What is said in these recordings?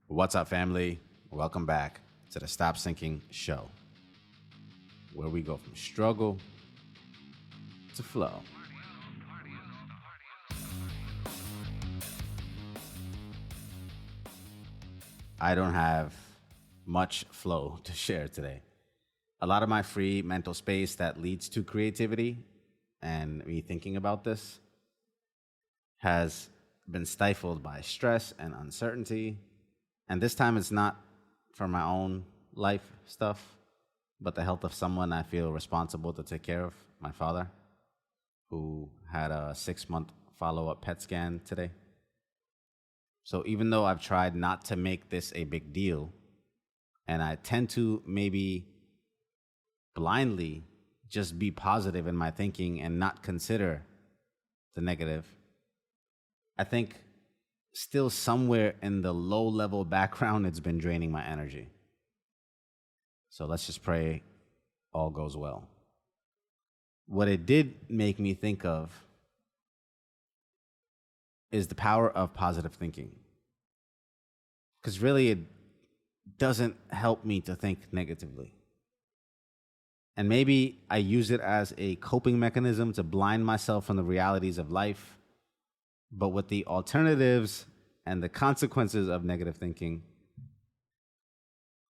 What's up, family? Welcome back to the Stop Sinking Show, where we go from struggle to flow. I don't have much flow to share today. A lot of my free mental space that leads to creativity and me thinking about this has been stifled by stress and uncertainty. And this time it's not for my own life stuff, but the health of someone I feel responsible to take care of, my father, who had a 6-month follow-up PET scan today. So even though I've tried not to make this a big deal, and I tend to maybe blindly just be positive in my thinking and not consider the negative, I think still somewhere in the low-level background, it's been draining my energy. So let's just pray all goes well. What it did make me think of is the power of positive thinking. Because really, it doesn't help me to think negatively. And maybe I use it as a coping mechanism to blind myself from the realities of life. But with the alternatives and the consequences of negative thinking,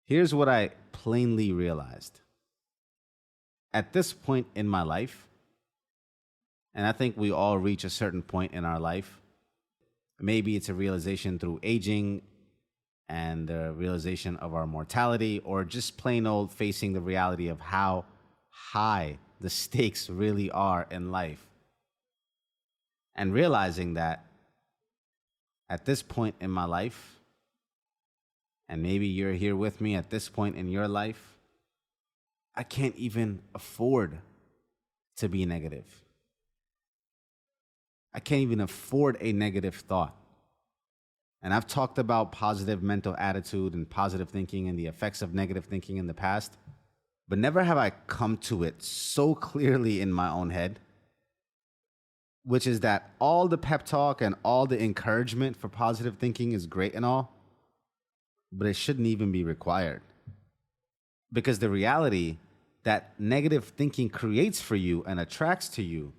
here's what I plainly realized. At this point in my life, and I think we all reach a certain point in our life, maybe it's a realization through aging and the realization of our mortality, or just plain old facing the reality of how high the stakes really are in life. And realizing that at this point in my life, and maybe you're here with me at this point in your life, I can't even afford to be negative. I can't even afford a negative thought. And I've talked about positive mental attitude and positive thinking and the effects of negative thinking in the past, but never have I come to it so clearly in my own head, which is that all the pep talk and all the encouragement for positive thinking is great and all, but it shouldn't even be required. Because the reality that negative thinking creates for you and attracts to you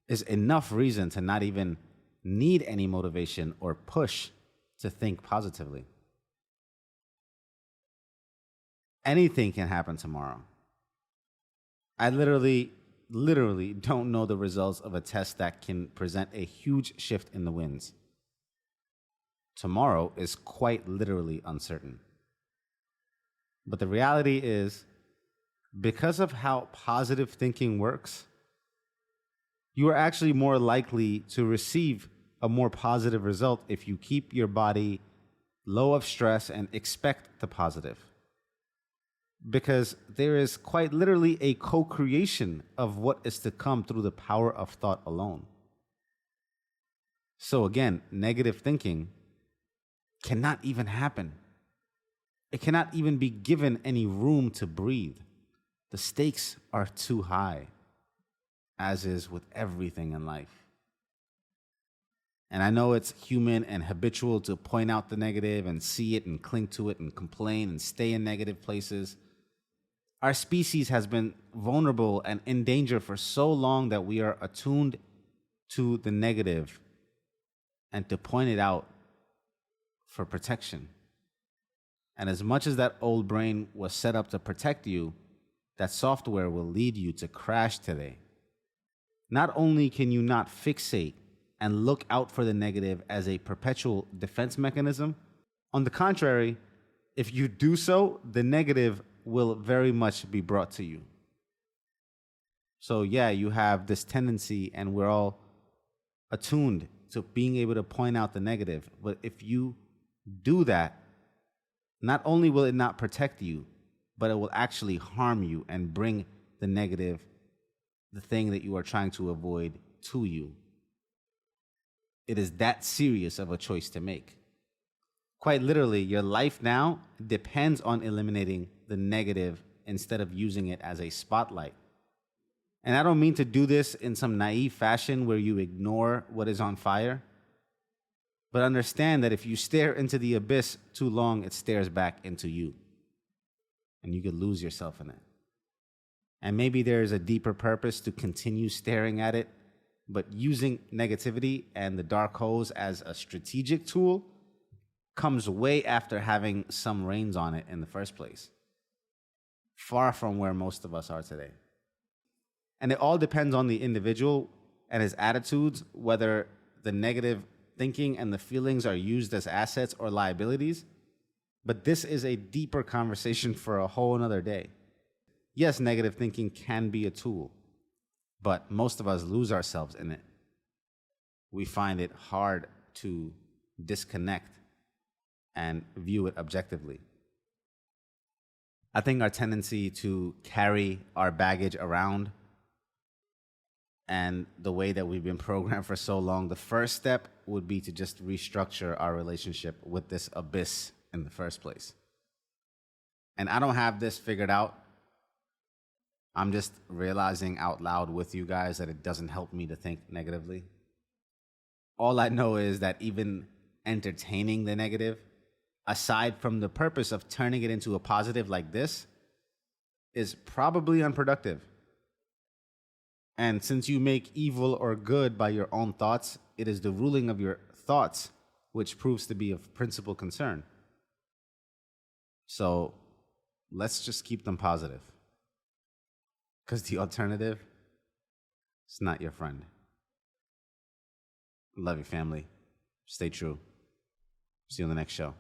is enough reason to not even need any motivation or push to think positively. Anything can happen tomorrow. I literally don't know the results of a test that can present a huge shift in the winds. Tomorrow is quite literally uncertain. But the reality is, because of how positive thinking works, you are actually more likely to receive a more positive result if you keep your body low of stress and expect the positive. Because there is quite literally a co-creation of what is to come through the power of thought alone. So again, negative thinking cannot even happen. It cannot even be given any room to breathe. The stakes are too high, as is with everything in life. And I know it's human and habitual to point out the negative and see it and cling to it and complain and stay in negative places. Our species has been vulnerable and in danger for so long that we are attuned to the negative and to point it out for protection. And as much as that old brain was set up to protect you, that software will lead you to crash today. Not only can you not fixate and look out for the negative as a perpetual defense mechanism, on the contrary, if you do so, the negative will very much be brought to you. So yeah, you have this tendency, and we're all attuned to being able to point out the negative. But if you do that, not only will it not protect you, but it will actually harm you and bring the negative, the thing that you are trying to avoid, to you. It is that serious of a choice to make. Quite literally, your life now depends on eliminating the negative instead of using it as a spotlight. And I don't mean to do this in some naive fashion where you ignore what is on fire, But understand that if you stare into the abyss too long, it stares back into you. And you could lose yourself in it. And maybe there's a deeper purpose to continue staring at it, but using negativity and the dark holes as a strategic tool comes way after having some reins on it in the first place. Far from where most of us are today. And it all depends on the individual and his attitudes, whether the negative thinking and the feelings are used as assets or liabilities. But this is a deeper conversation for a whole another day. Yes, negative thinking can be a tool, but most of us lose ourselves in it. We find it hard to disconnect and view it objectively. I think our tendency to carry our baggage around and the way that we've been programmed for so long, the first step would be to just restructure our relationship with this abyss in the first place. And I don't have this figured out. I'm just realizing out loud with you guys that it doesn't help me to think negatively. All I know is that even entertaining the negative, aside from the purpose of turning it into a positive like this, is probably unproductive. And since you make evil or good by your own thoughts, it is the ruling of your thoughts which proves to be of principal concern. So let's just keep them positive. Because the alternative is not your friend. Love you, family. Stay true. See you on the next show.